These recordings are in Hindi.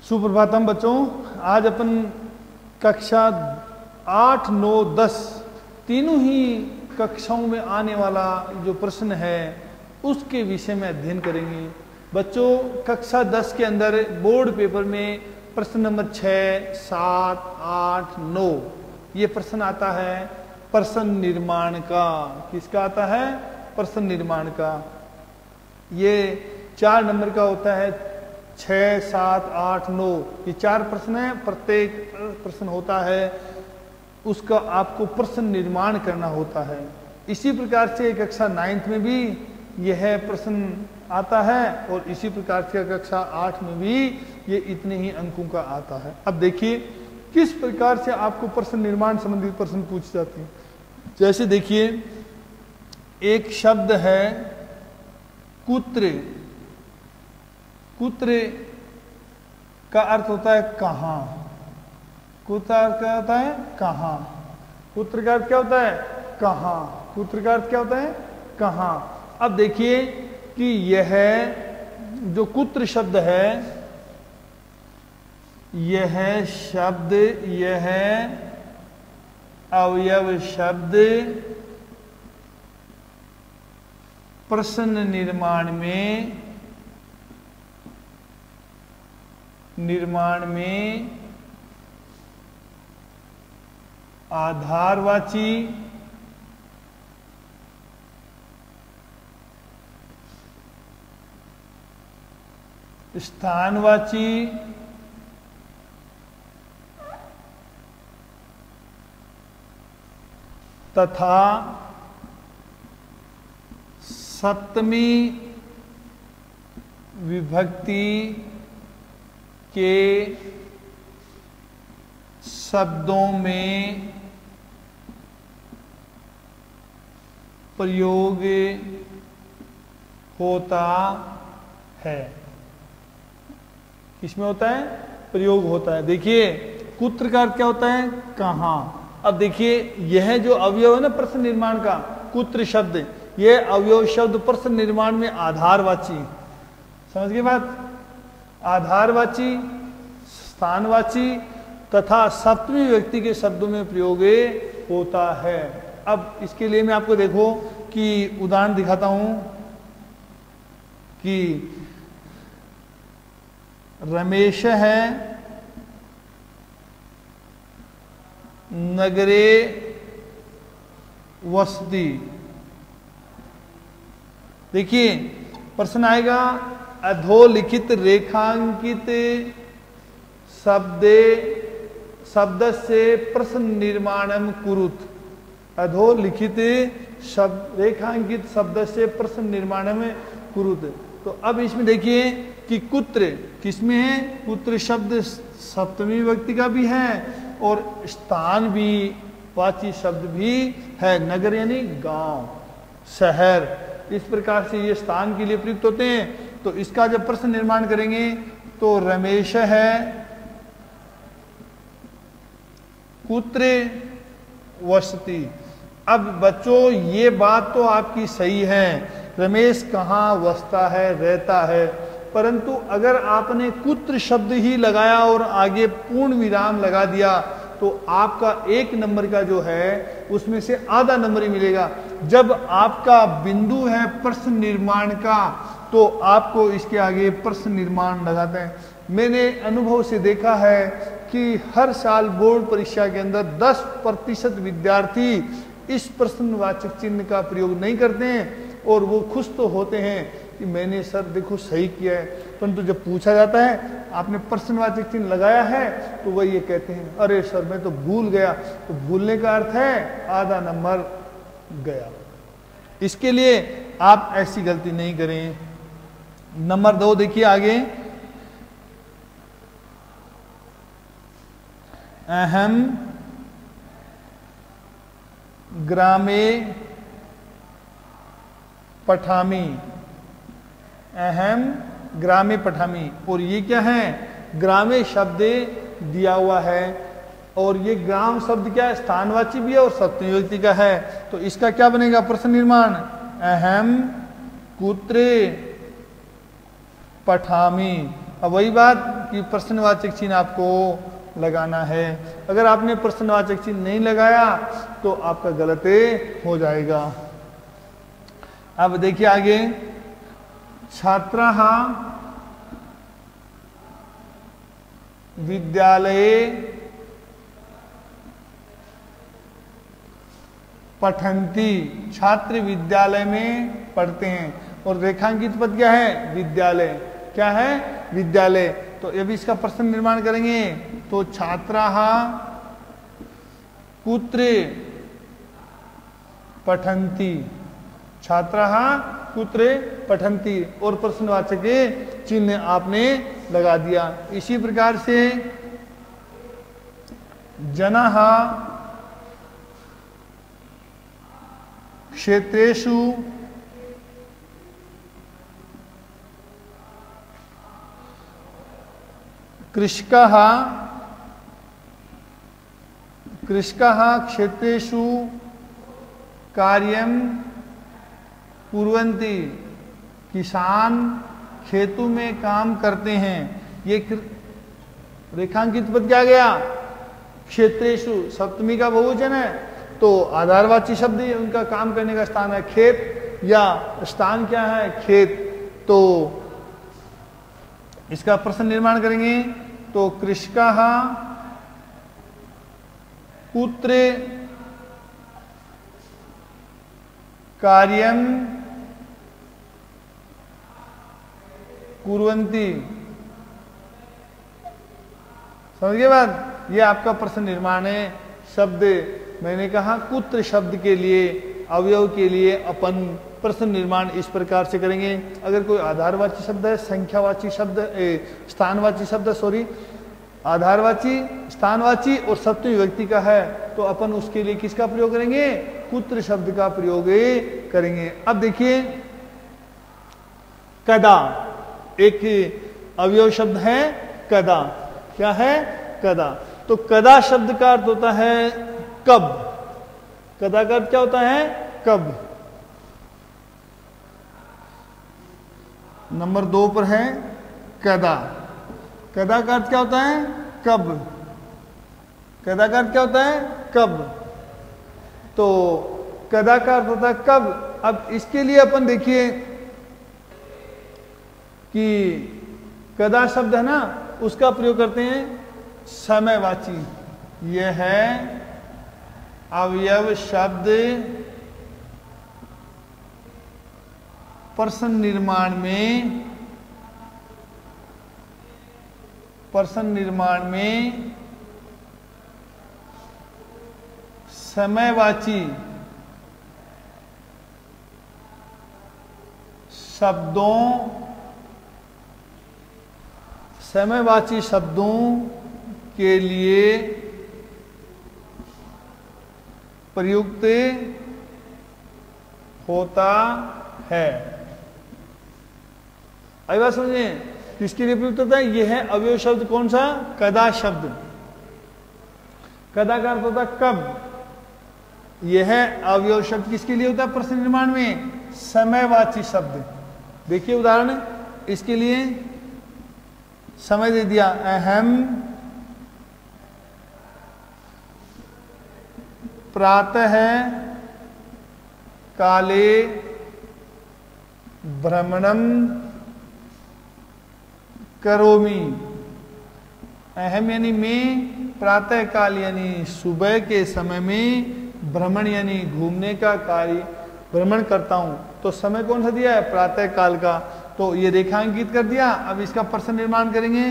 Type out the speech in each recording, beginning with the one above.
सुप्रभातम बच्चों, आज अपन कक्षा 8, 9, 10 तीनों ही कक्षाओं में आने वाला जो प्रश्न है उसके विषय में अध्ययन करेंगे। बच्चों, कक्षा 10 के अंदर बोर्ड पेपर में प्रश्न नंबर 6, 7, 8, 9 ये प्रश्न आता है प्रश्न निर्माण का। किसका आता है? प्रश्न निर्माण का। ये 4 नंबर का होता है। 6, 7, 8, 9 ये 4 प्रश्न है। प्रत्येक प्रश्न होता है उसका आपको प्रश्न निर्माण करना होता है। इसी प्रकार से कक्षा 9th में भी यह प्रश्न आता है और इसी प्रकार से कक्षा 8 में भी ये इतने ही अंकों का आता है। अब देखिए किस प्रकार से आपको प्रश्न निर्माण संबंधित प्रश्न पूछे जाते हैं। जैसे देखिए, एक शब्द है कुत्र। कुत्र का अर्थ होता है कहां। कुत्र का होता है कहां। कुत्र का अर्थ क्या होता है? कहां। कुत्र का अर्थ क्या होता है? कहां। अब देखिए कि यह जो कुत्र शब्द है, यह शब्द, यह अवयव शब्द प्रश्न निर्माण में आधारवाची, स्थानवाची, तथा सप्तमी विभक्ति के शब्दों में प्रयोग होता है। किसमें होता है? प्रयोग होता है। देखिए, कुत्र का अर्थ क्या होता है? कहां। अब देखिए, यह जो अवयव है ना प्रश्न निर्माण का, कुत्र शब्द, यह अवयव शब्द प्रश्न निर्माण में आधारवाची, समझ गए बात? आधारवाची, स्थानवाची तथा सप्तमी व्यक्ति के शब्दों में प्रयोग होता है। अब इसके लिए मैं आपको देखो कि उदाहरण दिखाता हूं कि रमेश है नगरे वसति। देखिए प्रश्न आएगा, अधोलिखित रेखांकित शब्द से प्रश्न निर्माणम कुरुत। अधोलिखित शब्द, रेखांकित शब्द से प्रश्न निर्माणम कुरुत। तो अब इसमें देखिए कि कुत्र किसमें है? कुत्र शब्द सप्तमी व्यक्ति का भी है और स्थान भी, वाची शब्द भी है। नगर यानी गांव, शहर, इस प्रकार से ये स्थान के लिए प्रयुक्त होते हैं। तो इसका जब प्रश्न निर्माण करेंगे तो रमेश है कुत्र वसति। अब बच्चों ये बात तो आपकी सही है, रमेश कहाँ वसता है, रहता है, परंतु अगर आपने कुत्र शब्द ही लगाया और आगे पूर्ण विराम लगा दिया तो आपका 1 नंबर का जो है उसमें से आधा नंबर ही मिलेगा। जब आपका बिंदु है प्रश्न निर्माण का तो आपको इसके आगे प्रश्न निर्माण लगाते हैं। मैंने अनुभव से देखा है कि हर साल बोर्ड परीक्षा के अंदर 10% विद्यार्थी इस प्रश्नवाचक चिन्ह का प्रयोग नहीं करते हैं और वो खुश तो होते हैं कि मैंने सर देखो सही किया है, परंतु जब पूछा जाता है आपने प्रश्नवाचक चिन्ह लगाया है तो वह ये कहते हैं अरे सर मैं तो भूल गया। तो भूलने का अर्थ है आधा नंबर गया। इसके लिए आप ऐसी गलती नहीं करें। नंबर 2 देखिए आगे, अहम ग्रामे पठामी। अहम ग्रामे पठामी, और ये क्या है? ग्रामे शब्द दिया हुआ है और ये ग्राम शब्द क्या है? स्थानवाची भी है और सप्तमी व्यक्ति का है। तो इसका क्या बनेगा प्रश्न निर्माण? अहम कुत्र पठामी। अब वही बात कि प्रश्नवाचक चिन्ह आपको लगाना है। अगर आपने प्रश्नवाचक चिन्ह नहीं लगाया तो आपका गलत हो जाएगा। अब देखिए आगे, छात्राः विद्यालये पठन्ति, छात्र विद्यालय में पढ़ते हैं। और रेखांकित पद क्या है? विद्यालय। क्या है? विद्यालय। तो अभी इसका प्रश्न निर्माण करेंगे। तो छात्राः कुत्र पठन्ति, छात्राः कुत्र पठन्ति, और प्रश्नवाचक चिन्ह आपने लगा दिया। इसी प्रकार से जनाः क्षेत्रेषु कृषकाः क्षेत्रेषु कार्यं कुर्वन्ति, किसान खेतों में काम करते हैं। ये रेखांकित पद क्या गया? क्षेत्रेषु, सप्तमी का बहुवचन है तो आधारवाची शब्द उनका काम करने का स्थान है खेत, या स्थान क्या है? खेत। तो इसका प्रश्न निर्माण करेंगे। तो कृषकाः कुत्र कार्यं कुर्वन्ति, समझ गए बात? ये आपका प्रश्न निर्माण है। शब्द मैंने कहा कुत्र शब्द के लिए, अवयव के लिए अपन प्रश्न निर्माण इस प्रकार से करेंगे। अगर कोई आधारवाची शब्द है, संख्यावाची शब्द, स्थानवाची शब्द, सॉरी, आधारवाची, स्थानवाची और सप्तमी विभक्ति का है तो अपन उसके लिए किसका प्रयोग करेंगे? कुत्र शब्द का प्रयोग करेंगे। अब देखिए, कदा एक अवयव शब्द है, कदा। क्या है? कदा। तो कदा शब्द का अर्थ होता है कब। कदा का अर्थ क्या होता है? कब। नंबर 2 पर है कदा। कदा का अर्थ क्या होता है? कब। कदा का अर्थ क्या होता है? कब। तो कदा का अर्थ होता है कब। अब इसके लिए अपन देखिए कि कदा शब्द है ना, उसका प्रयोग करते हैं समयवाची। यह है अवयव शब्द प्रश्न निर्माण में समयवाची शब्दों के लिए प्रयुक्त होता है। आई बात समझिए, किसके लिए प्रयुक्त होता है? यह है अवयव शब्द। कौन सा? कदा शब्द। कदा का अर्थ होता है कब। यह है अवयव शब्द किसके लिए होता है प्रश्न निर्माण में? समयवाची शब्द। देखिए उदाहरण, इसके लिए समय दे दिया, अहम प्रातः काले भ्रमणम करोमि। अहम यानी मैं, प्रातः काल यानी सुबह के समय में, भ्रमण यानी घूमने का कार्य, भ्रमण करता हूं। तो समय कौन सा दिया है? प्रातः काल का। तो ये रेखांकित कर दिया। अब इसका प्रश्न निर्माण करेंगे।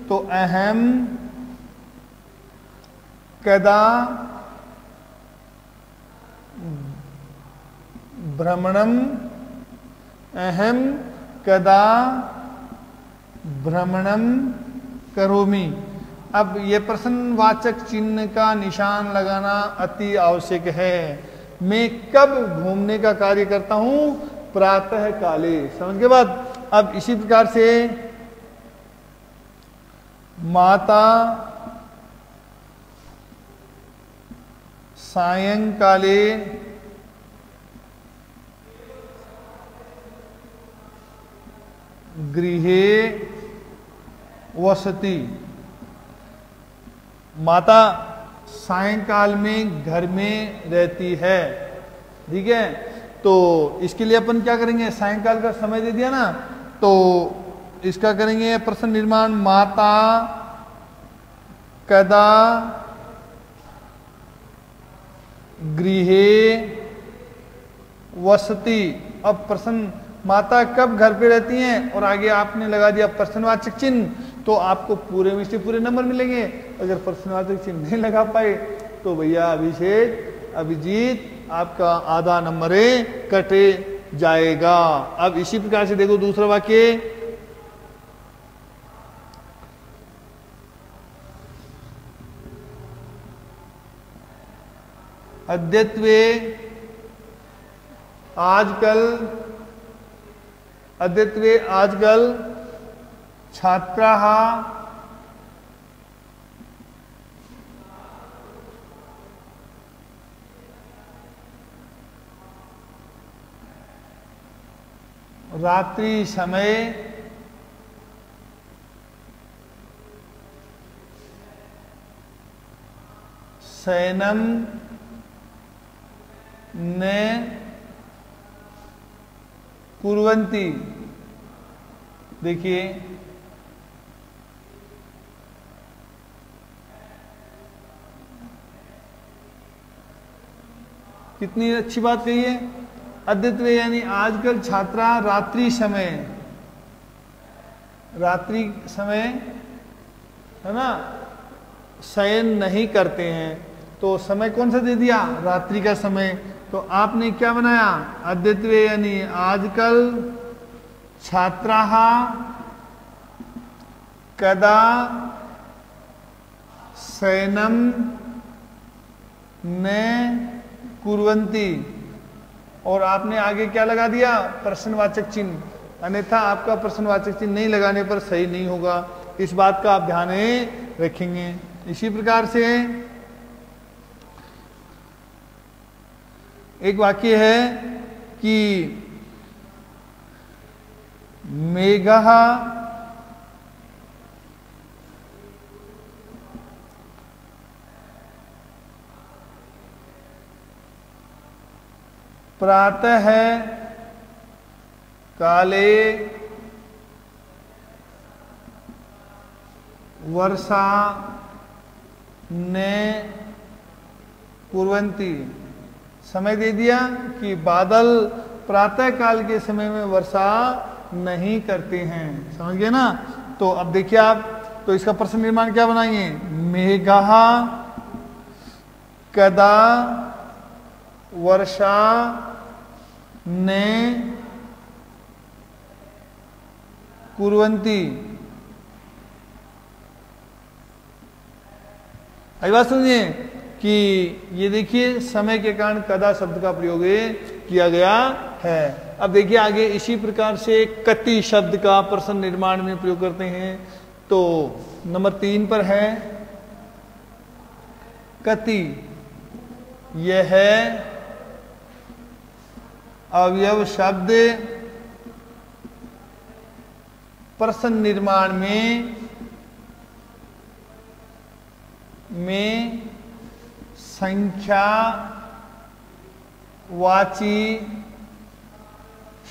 तो अहम कदा भ्रमणम, अहम कदा भ्रमणम करोमि। अब ये प्रश्नवाचक चिन्ह का निशान लगाना अति आवश्यक है। मैं कब घूमने का कार्य करता हूं? प्रातः काले। समझ के बाद अब इसी प्रकार से माता सायंकाले गृहे वसति। माता सायंकाल में घर में रहती है। ठीक है, तो इसके लिए अपन क्या करेंगे, सायंकाल का समय दे दिया ना, तो इसका करेंगे प्रश्न निर्माण, माता कदा गृहे वसति। अब प्रश्न, माता कब घर पे रहती हैं और आगे आपने लगा दिया प्रश्नवाचक चिन्ह, तो आपको पूरे में से पूरे नंबर मिलेंगे। अगर प्रश्नवाचक चिन्ह नहीं लगा पाए तो भैया अभिषेक, अभिजीत, आपका आधा नंबर कटे जाएगा। अब इसी प्रकार से देखो दूसरा वाक्य, अद्यत्वे आजकल छात्राः रात्रि समय शयनम ने कुर्वन्ति। देखिए कितनी अच्छी बात कही है। अद्यत्वे यानी आजकल छात्रा रात्रि समय है ना शयन नहीं करते हैं, तो समय कौन सा दे दिया, रात्रि का समय। तो आपने क्या बनाया, अद्यत्वे यानी आजकल छात्राः कदा शयनम न कुर्वन्ति, और आपने आगे क्या लगा दिया, प्रश्नवाचक चिन्ह, अन्यथा आपका प्रश्नवाचक चिन्ह नहीं लगाने पर सही नहीं होगा। इस बात का आप ध्यान रखेंगे। इसी प्रकार से एक वाक्य है कि मेघः प्रातः काले वर्षा ने कुर्वन्ति। समय दे दिया कि बादल प्रातः काल के समय में वर्षा नहीं करते हैं, समझ गए ना। तो अब देखिए आप, तो इसका प्रश्न निर्माण क्या बनाएंगे, मेघः कदा वर्षा ने कुर्वन्ति। अभी बात सुनिए कि ये देखिए समय के कारण कदा शब्द का प्रयोग किया गया है। अब देखिए आगे इसी प्रकार से कति शब्द का प्रश्न निर्माण में प्रयोग करते हैं। तो नंबर 3 पर है कति। यह है अवयव शब्द प्रश्न निर्माण में संख्यावाची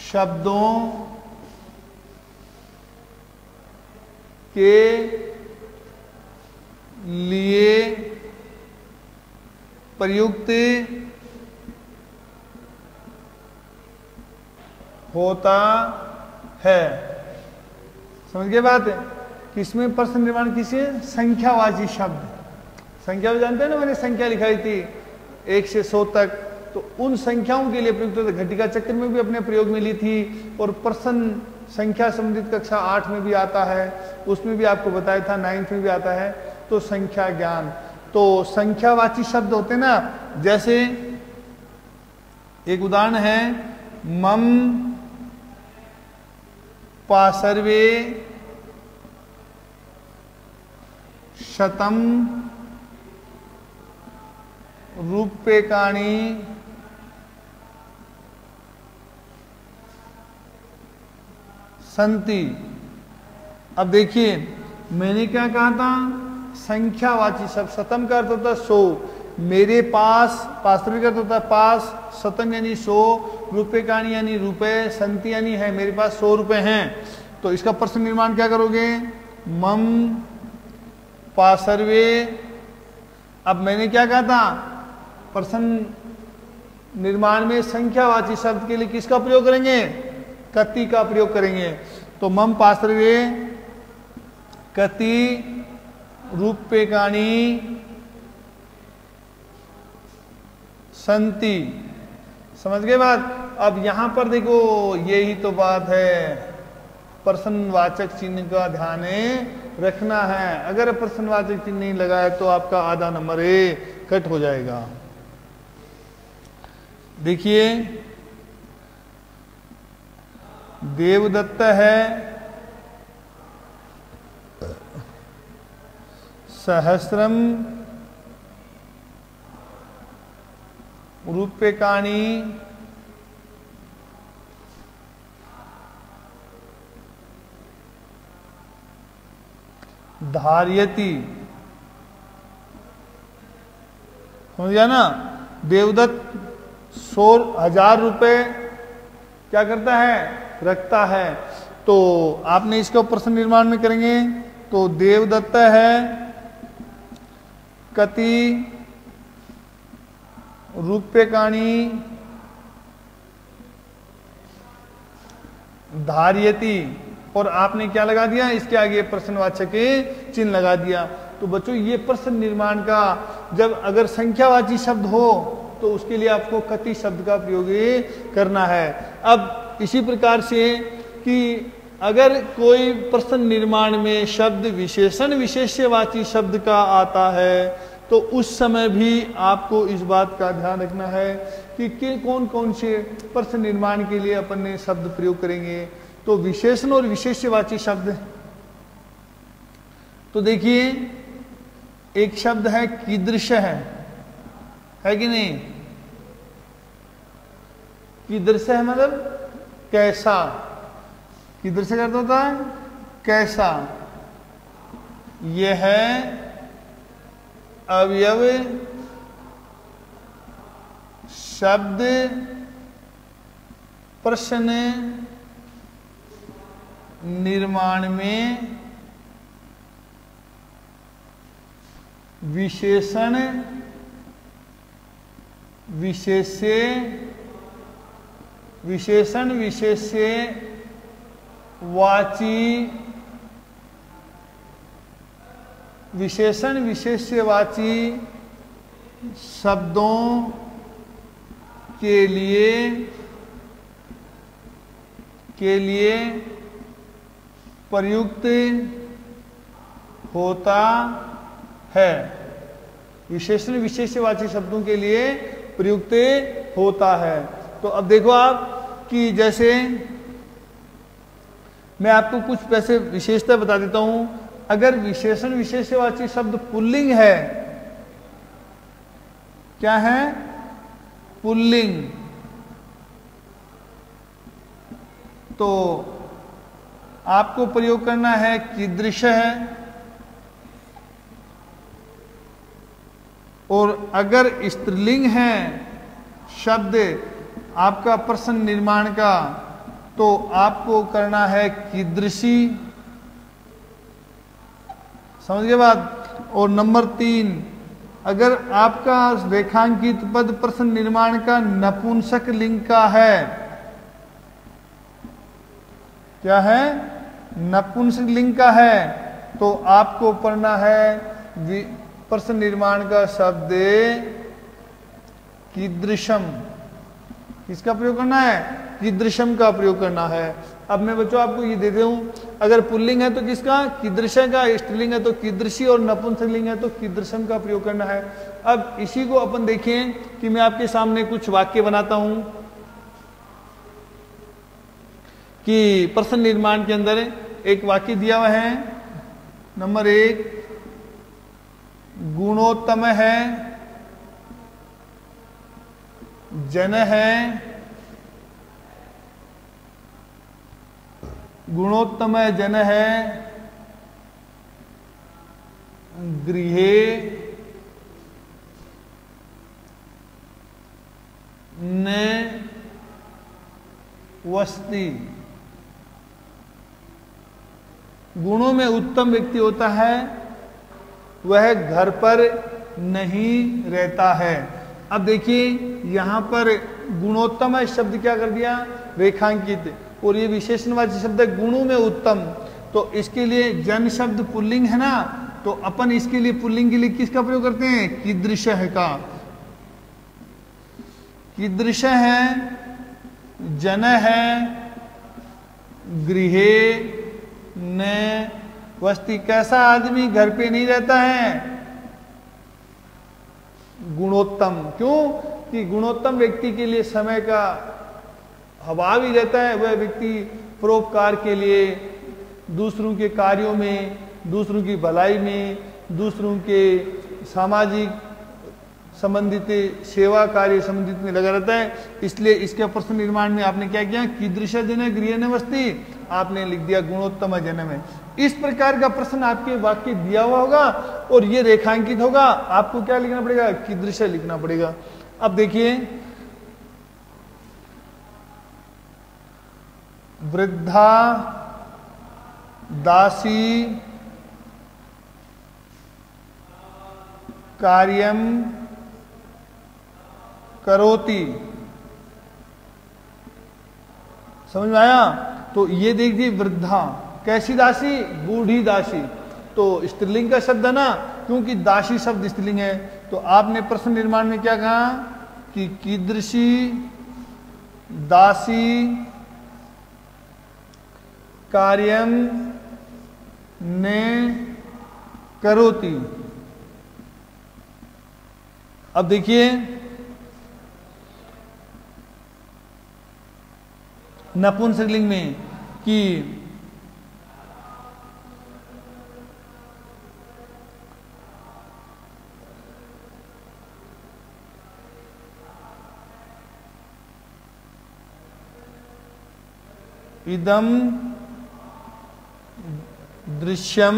शब्दों के लिए प्रयुक्त होता है। समझ गए बात है, किसमें प्रश्न निर्माण किसी संख्यावाची शब्द, संख्या जानते हैं ना, मैंने संख्या लिखाई थी 1 से 100 तक, तो उन संख्याओं के लिए प्रयुक्त होता। घटिका चक्र में भी अपने प्रयोग में ली थी, और प्रश्न संख्या संबंधित कक्षा 8 में भी आता है, उसमें भी आपको बताया था, 9th में भी आता है। तो संख्या ज्ञान, तो संख्यावाची शब्द होते ना, जैसे एक उदाहरण है मम पासर्वे शतम रूप्यकाणि संति। अब देखिए मैंने क्या कहा था, संख्यावाची शब्द, शतम का अर्थ होता है 100, मेरे पास, पास्तवी का अर्थ होता है पास, शतम यानी 100, रुपए काणी यानी रुपए, संति यानी है, मेरे पास 100 रुपए हैं। तो इसका प्रश्न निर्माण क्या करोगे, मम पासर्वे। अब मैंने क्या कहा था, प्रश्न निर्माण में संख्यावाची शब्द के लिए किसका प्रयोग करेंगे, कति का प्रयोग करेंगे। तो मम पासर्वे कति रूप्यकाणि संति। समझ गए बात। अब यहां पर देखो यही तो बात है, प्रश्नवाचक चिन्ह का ध्यान रखना है। अगर प्रश्नवाचक चिन्ह नहीं लगाए तो आपका आधा नंबर कट हो जाएगा। देखिए देवदत्त है, सहस्रम रूप्यकाणि धार्यति। समझ गया ना। देवदत्त 100,000 रुपए क्या करता है, रखता है। तो आपने इसका प्रश्न निर्माण में करेंगे तो देवदत्त है कति रूप्यकाणि धार्यति, और आपने क्या लगा दिया, इसके आगे प्रश्नवाचक चिन्ह लगा दिया। तो बच्चों ये प्रश्न निर्माण का जब अगर संख्यावाची शब्द हो तो उसके लिए आपको कति शब्द का प्रयोग करना है। अब इसी प्रकार से कि अगर कोई प्रश्न निर्माण में शब्द विशेषण विशेष्यवाची शब्द का आता है तो उस समय भी आपको इस बात का ध्यान रखना है कि कौन कौन से प्रश्न निर्माण के लिए अपन ने शब्द प्रयोग करेंगे। तो विशेषण और विशेष्यवाची शब्द, तो देखिए एक शब्द है कीदृश है कि नहीं। कीदृश है मतलब कैसा, कीदृश का अर्थ होता है कैसा। यह है अवयव शब्द प्रश्न निर्माण में विशेषण विशेष्य वाची विशेषण विशेष्यवाची शब्दों के लिए प्रयुक्त होता है। विशेषण विशेष्यवाची शब्दों के लिए प्रयुक्त होता है। तो अब देखो आप कि जैसे मैं आपको कुछ वैसे विशेषता बता देता हूं। अगर विशेषण विशेष्यवाची शब्द पुल्लिंग है, क्या है, पुल्लिंग, तो आपको प्रयोग करना है कीदृश है। और अगर स्त्रीलिंग है शब्द आपका प्रश्न निर्माण का तो आपको करना है कीदृशी। समझ गए बात। और नंबर 3, अगर आपका रेखांकित पद प्रश्न निर्माण का नपुंसक लिंग का है, क्या है, नपुंसक लिंग का है, तो आपको पढ़ना है प्रश्न निर्माण का शब्द कीदृशम। किसका प्रयोग करना है, कीदृशम का प्रयोग करना है। अब मैं बच्चों आपको ये दे दूं, अगर पुल्लिंग है तो किसका, कीदृश का, स्त्रीलिंग है तो कीदृशी, और नपुंसक लिंग है तो कीदृशम का प्रयोग करना है। अब इसी को अपन देखें कि मैं आपके सामने कुछ वाक्य बनाता हूं कि प्रश्न निर्माण के अंदर एक वाक्य दिया हुआ है। नंबर 1, गुणोत्तम है, जन है, गुणोत्तम जन है, गृहे न वसति। गुणों में उत्तम व्यक्ति होता है, वह घर पर नहीं रहता है। अब देखिए यहां पर गुणोत्तम है शब्द क्या कर दिया, रेखांकित, और ये विशेषणवाची शब्द है गुणों में उत्तम, तो इसके लिए जन शब्द पुल्लिंग है ना, तो अपन इसके लिए पुल्लिंग के लिए किसका प्रयोग करते हैं, कीदृश का। कीदृश है, जन है, गृहे न वस्ति, कैसा आदमी घर पे नहीं रहता है, गुणोत्तम। क्यों कि गुणोत्तम व्यक्ति के लिए समय का अभाव ही रहता है। वह व्यक्ति परोपकार के लिए, दूसरों के कार्यों में, दूसरों की भलाई में, दूसरों के सामाजिक संबंधित सेवा कार्य संबंधित में लगा रहता है। इसलिए इसके प्रश्न निर्माण में आपने क्या किया, कीदृश जन गृह न वस्ति, आपने लिख दिया गुणोत्तम जन में। इस प्रकार का प्रश्न आपके वाक्य दिया हुआ होगा और ये रेखांकित होगा, आपको क्या लिखना पड़ेगा, कीदृश लिखना पड़ेगा। अब देखिए वृद्धा दासी कार्यम करोति, समझ में आया। तो ये देखिए वृद्धा कैसी दासी, बूढ़ी दासी, तो स्त्रीलिंग का शब्द है ना, क्योंकि दासी शब्द स्त्रीलिंग है। तो आपने प्रश्न निर्माण में क्या कहा कि कीदृशी दासी कार्यम ने करोति। अब देखिए नपुंसकलिंग में कि इदम दृश्यम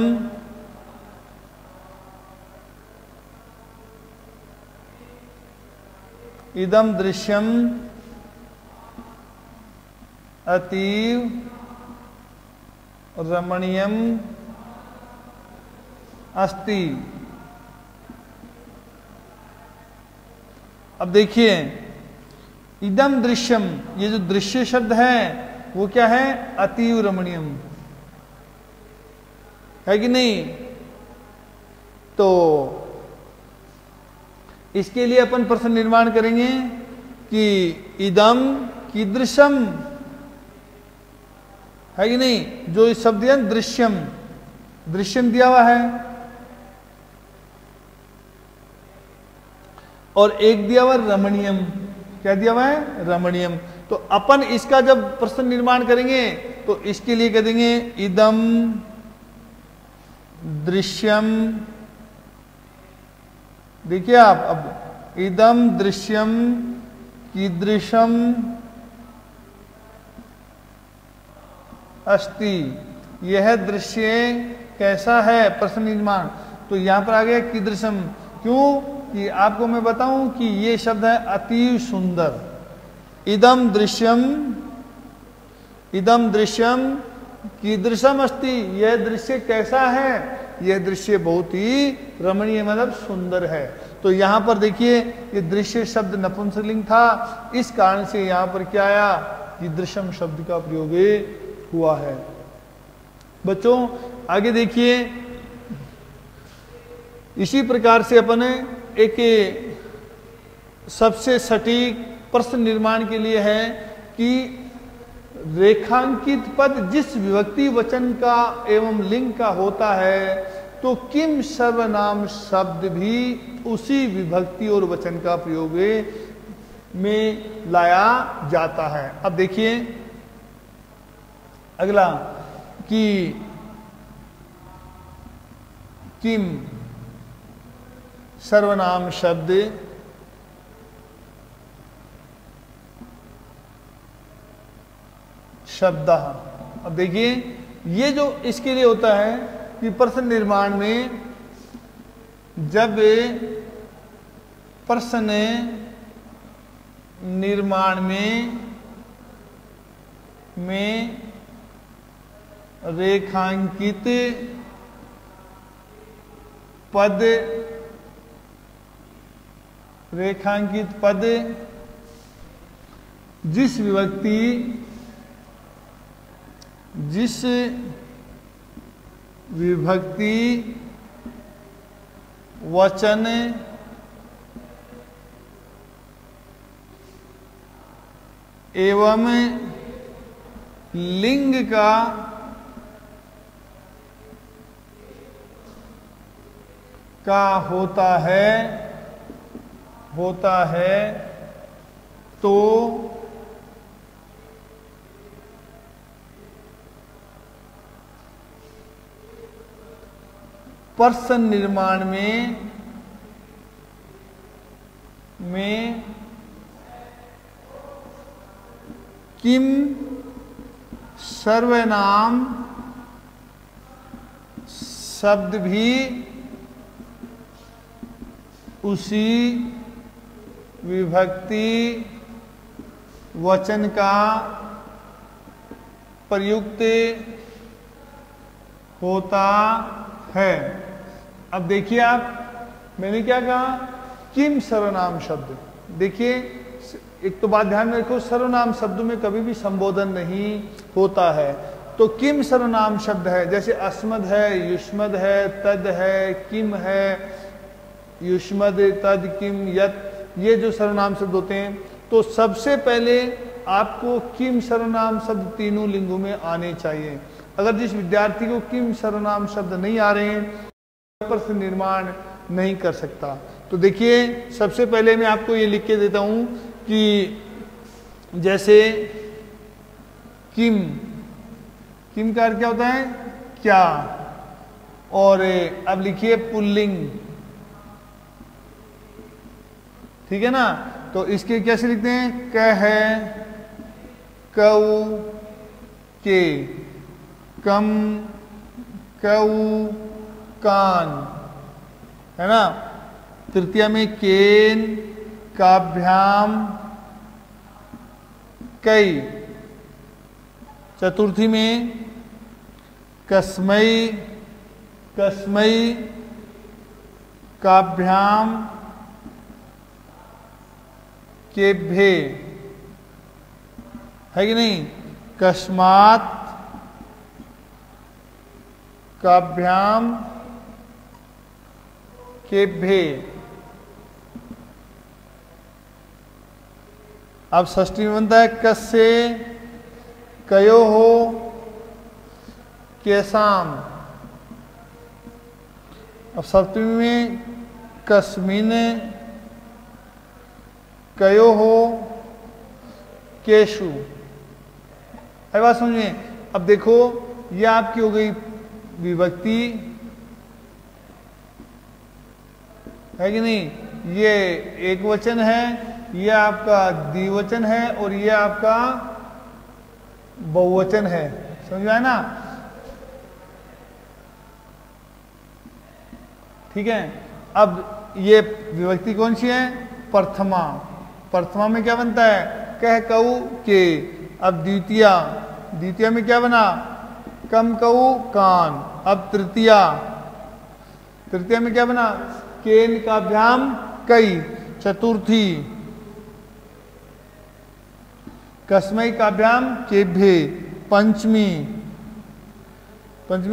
इदम दृश्यम अतीव रमणीयम अस्ति। अब देखिए इदम दृश्यम, ये जो दृश्य शब्द है वो क्या है, अतीव रमणीयम है कि नहीं। तो इसके लिए अपन प्रश्न निर्माण करेंगे कि इदम कीदृशम है कि नहीं, जो इस शब्द है दृश्यम, दृश्यम दिया हुआ है और एक दिया हुआ रमणीयम, क्या दिया हुआ है, रमणीयम। तो अपन इसका जब प्रश्न निर्माण करेंगे तो इसके लिए कह देंगे इदम दृश्यम, देखिए आप, अब इदम दृश्यम कीदृशम अस्ति, यह दृश्य कैसा है, प्रश्न निर्माण। तो यहां पर आ गया कीदृशम, क्यों कि आपको मैं बताऊं कि ये शब्द है अति सुंदर। इदम दृश्यम कीदृशम अस्ति, यह दृश्य कैसा है, यह दृश्य बहुत ही रमणीय मतलब सुंदर है। तो यहां पर देखिए ये दृश्य शब्द नपुंसकलिंग था, इस कारण से यहां पर क्या आया, कीदृशम शब्द का प्रयोग हुआ है। बच्चों आगे देखिए, इसी प्रकार से अपन एक सबसे सटीक प्रश्न निर्माण के लिए है कि रेखांकित पद जिस विभक्ति वचन का एवं लिंग का होता है तो किम सर्वनाम शब्द भी उसी विभक्ति और वचन का प्रयोग में लाया जाता है। अब देखिए अगला कि किम सर्वनाम शब्द शब्द। अब देखिए ये जो इसके लिए होता है कि प्रश्न निर्माण में जब प्रश्न निर्माण में रेखांकित पद जिस विभक्ति वचन एवं लिंग का होता है तो प्रश्न निर्माण में किम सर्वनाम शब्द भी उसी विभक्ति वचन का प्रयुक्त होता है। अब देखिए आप, मैंने क्या कहा, किम सर्वनाम शब्द। देखिए एक तो बात ध्यान में रखो, सर्वनाम शब्द में कभी भी संबोधन नहीं होता है। तो किम सर्वनाम शब्द है, जैसे अस्मद है, युष्मद है, तद है, किम है, युष्मद, तद, किम, यत, ये जो सर्वनाम शब्द होते हैं, तो सबसे पहले आपको किम सर्वनाम शब्द तीनों लिंगों में आने चाहिए। अगर जिस विद्यार्थी को किम सर्वनाम शब्द नहीं आ रहे हैं, प्रश्न निर्माण नहीं कर सकता। तो देखिए सबसे पहले मैं आपको ये लिख के देता हूं कि जैसे किम का अर्थ क्या होता है, क्या। और अब लिखिए पुल्लिंग, ठीक है ना। तो इसके कैसे लिखते हैं, कह, कऊ, के, कम, कऊ, कान, है ना। तृतीया में केन, काभ्याम, कई। चतुर्थी में कस्मई, कस्मई, काभ्याम, केभ्ये, है कि नहीं। कस्मात, काभ्याम, केभ्ये। अब षष्ठी में बनता है कस्से, कयो हो, केसाम। अब सप्तमी में कस्मिन, कयो हो, केशु। है बात समझ में। अब देखो ये आपकी हो गई विभक्ति, है कि नहीं। ये एक वचन है, ये आपका द्विवचन है, और ये आपका बहुवचन है। समझ में आया ना। ठीक है। अब ये विभक्ति कौन सी है, प्रथमा। प्रथमा में क्या बनता है, कह, कऊ, के। अब द्वितीया में क्या बना, कम, कऊ, कान। अब तृतीया में क्या बना, केन, काभ्याम, कई। चतुर्थी कस्मई, काभ्याम, केभ्ये। पंचमी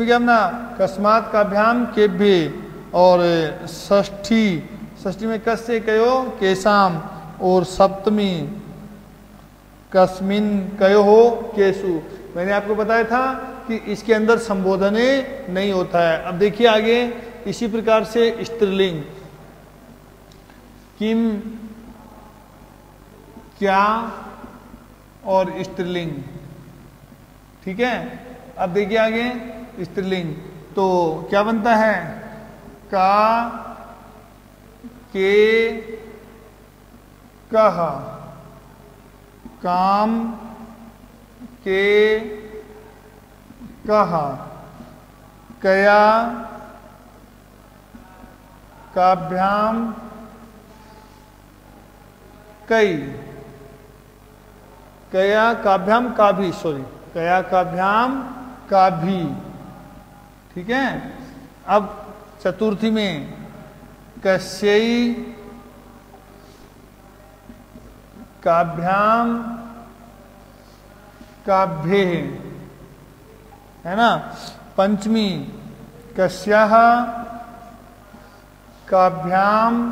क्या बना, कस्मात, काभ्याम, केभ्ये। और षष्ठी में कस्य, कयो, केसाम। और सप्तमी कस्मिन, कयो हो, केशु। मैंने आपको बताया था कि इसके अंदर संबोधन नहीं होता है। अब देखिए आगे इसी प्रकार से स्त्रीलिंग, किम, क्या, और स्त्रीलिंग। ठीक है। अब देखिए आगे स्त्रीलिंग, तो क्या बनता है, का, के, कह, काम, के, कहा, कया, काभ्याम कई, कया काभ्याम काभी, सॉरी, कया काभ्याम काभी। ठीक है। अब चतुर्थी में कस्यई काभ्याम काभ्ये, है ना। पंचमी कस्याः काभ्याम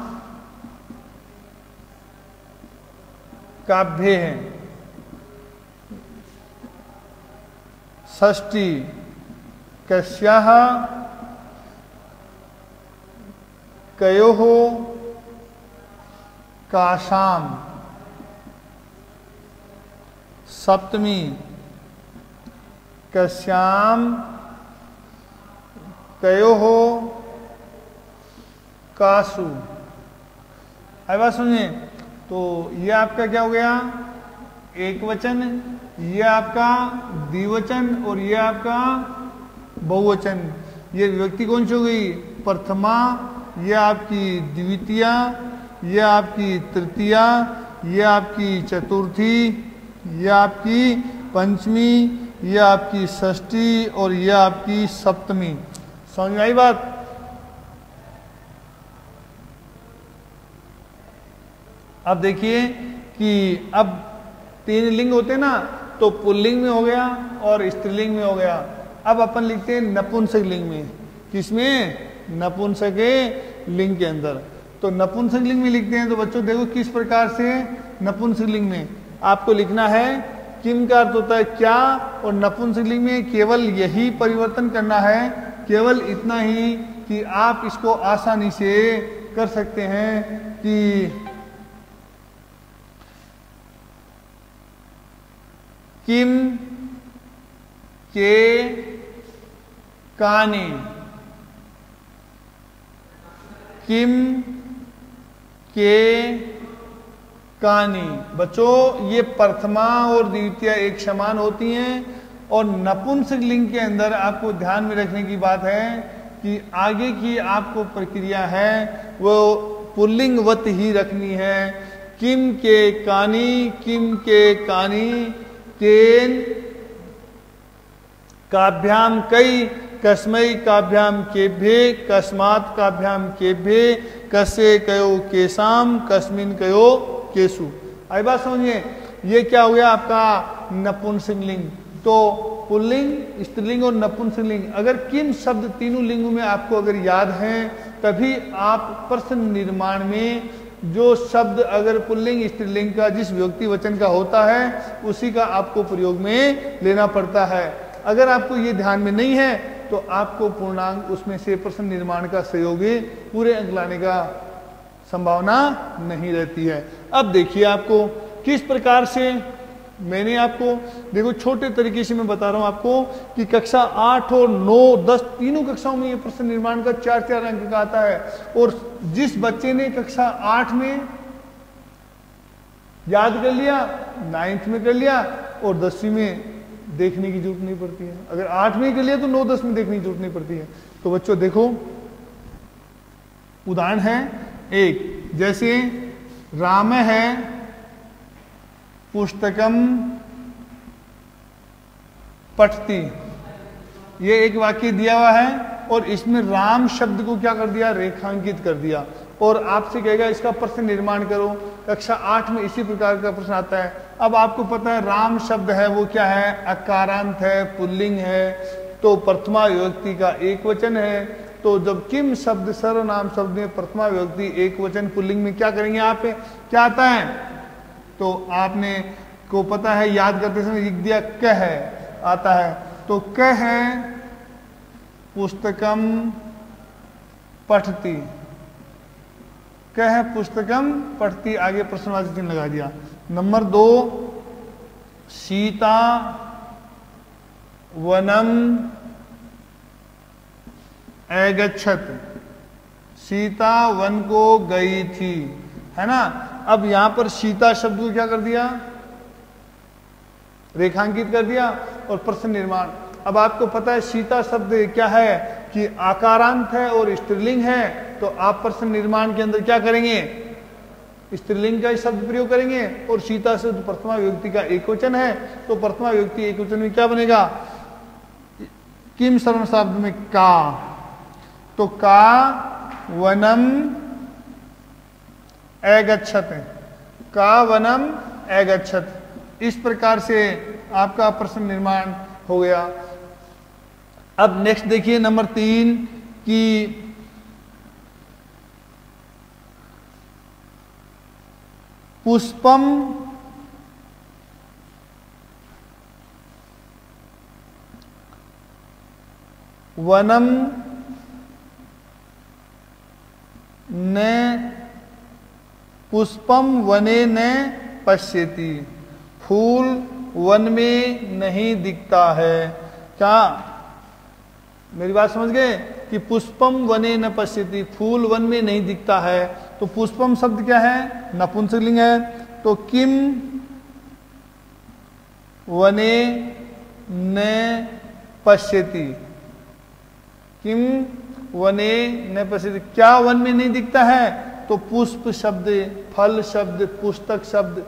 काभ्ये। षष्ठी कस्याः कयोः काशाम। सप्तमी कस्याम कयोः कासु। आई बात सुनिए, तो ये आपका क्या हो गया, एक वचन, ये आपका द्विवचन और ये आपका बहुवचन। ये विभक्ति कौन सी हो गई, प्रथमा, ये आपकी द्वितीया, ये आपकी तृतीया, ये आपकी चतुर्थी, ये आपकी पंचमी, ये आपकी षष्ठी और ये आपकी सप्तमी। समझ में आई बात। अब देखिए कि अब तीन लिंग होते हैं ना, तो पुल्लिंग में हो गया और स्त्रीलिंग में हो गया। अब अपन लिखते हैं नपुंसक लिंग में। किसमें, नपुंसक लिंग के अंदर। तो नपुंसक लिंग में लिखते हैं, तो बच्चों देखो किस प्रकार से नपुंसक लिंग में आपको लिखना है। किम का अर्थ होता है क्या, और नपुंसक लिंग में केवल यही परिवर्तन करना है, केवल इतना ही कि आप इसको आसानी से कर सकते हैं कि किम के कानी, किम के कानी। बच्चों ये प्रथमा और द्वितीय एक समान होती हैं, और नपुंसक लिंग के अंदर आपको ध्यान में रखने की बात है कि आगे की आपको प्रक्रिया है वो पुल्लिंगवत ही रखनी है। किम के कानी, किम के कानी, केन काभ्याम कई, कस्मई काभ्याम केभ्ये, कस्मात् काभ्याम केभ्ये, कसे कयो केसाम, कस्मिन कयो केसु। आई बात समझिए, ये क्या हो गया आपका नपुंसक लिंग। तो पुल्लिंग, स्त्रीलिंग और नपुंसक लिंग, अगर किन शब्द तीनों लिंगों में आपको अगर याद हैं, तभी आप प्रश्न निर्माण में जो शब्द अगर पुल्लिंग स्त्रीलिंग का जिस विभक्ति वचन का होता है उसी का आपको प्रयोग में लेना पड़ता है। अगर आपको ये ध्यान में नहीं है तो आपको पूर्णांक उसमें से प्रश्न निर्माण का सहयोगी पूरे अंक लाने का संभावना नहीं रहती है। अब देखिए आपको किस प्रकार से मैंने आपको, देखो छोटे तरीके से मैं बता रहा हूं आपको कि कक्षा 8 और 9, 10 तीनों कक्षाओं में ये प्रश्न निर्माण का 4-4 अंक का आता है। और जिस बच्चे ने कक्षा 8 में याद कर लिया, 9th में कर लिया, और 10वीं में देखने की जरूरत नहीं पड़ती है। अगर 8 में कर लिया तो 9-10 में देखने की जरूरत नहीं पड़ती है। तो बच्चों देखो उदाहरण है एक, जैसे राम है पुस्तकम पठती, ये एक वाक्य दिया हुआ है और इसमें राम शब्द को क्या कर दिया, रेखांकित कर दिया, और आपसे कहेगा इसका प्रश्न निर्माण करो। कक्षा 8 में इसी प्रकार का प्रश्न आता है। अब आपको पता है राम शब्द है वो क्या है, अकारांत है, पुल्लिंग है, तो प्रथमा विभक्ति का एक वचन है। तो जब किम शब्द सर्वनाम शब्द में प्रथमा विभक्ति एक वचन पुल्लिंग में क्या करेंगे आप, क्या आता है, तो आपने को पता है याद करते समय लिख दिया कह आता है। तो कह पुस्तकम पठती, कह पुस्तकम पठती, आगे प्रश्नवाची चिन्ह लगा दिया। नंबर 2, सीता वनम अगच्छत, सीता वन को गई थी, है ना। अब यहां पर सीता शब्द को क्या कर दिया, रेखांकित कर दिया और प्रश्न निर्माण। अब आपको पता है सीता शब्द क्या है, कि आकारांत है और स्त्रीलिंग है, तो आप प्रश्न निर्माण के अंदर क्या करेंगे, स्त्रीलिंग का शब्द प्रयोग करेंगे। और सीता शब्द प्रथमा विभक्ति का एकवचन है, तो प्रथमा विभक्ति एकवचन में क्या बनेगा, किम शरण शब्द में का, तो का वनम अगच्छत, का वनम अगच्छत। इस प्रकार से आपका प्रश्न निर्माण हो गया। अब नेक्स्ट देखिए नंबर 3 कि पुष्पम वनम न पुष्पम वने न पश्यति, फूल वन में नहीं दिखता है। क्या मेरी बात समझ गए कि पुष्पम वने न पश्यति, फूल वन में नहीं दिखता है। तो पुष्पम शब्द क्या है, नपुंसकलिंग है, तो किम वने न पश्यति, किम वने न पश्यति, क्या वन में नहीं दिखता है, तो पुष्प शब्द, फल शब्द, पुस्तक शब्द,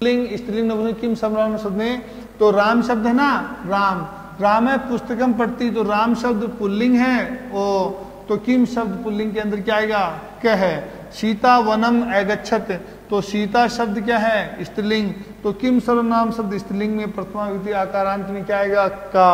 लिंग स्त्रीलिंग नपुंसक किम सम्राम शब्द में, तो राम शब्द है ना, राम, राम है पुस्तकम पढ़ती, तो राम शब्द पुल्लिंग है, ओ तो किम शब्द पुल्लिंग के अंदर क्या आएगा, क्या है। सीता वनम अगच्छत, तो सीता शब्द क्या है, स्त्रीलिंग, तो किम सर्वनाम शब्द स्त्रीलिंग में प्रथमा विभक्ति आकारांत में क्या आएगा, का।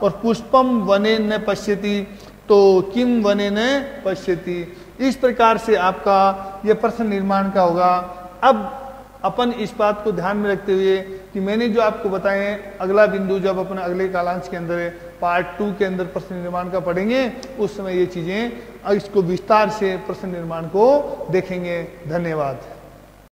और पुष्पम वने न पश्यति, तो किम वने न पश्यति। इस प्रकार से आपका यह प्रश्न निर्माण का होगा। अब अपन इस बात को ध्यान में रखते हुए कि मैंने जो आपको बताए हैं, अगला बिंदु जब अपन अगले कालांश के अंदर पार्ट 2 के अंदर प्रश्न निर्माण का पढ़ेंगे, उस समय ये चीजें इसको विस्तार से प्रश्न निर्माण को देखेंगे। धन्यवाद।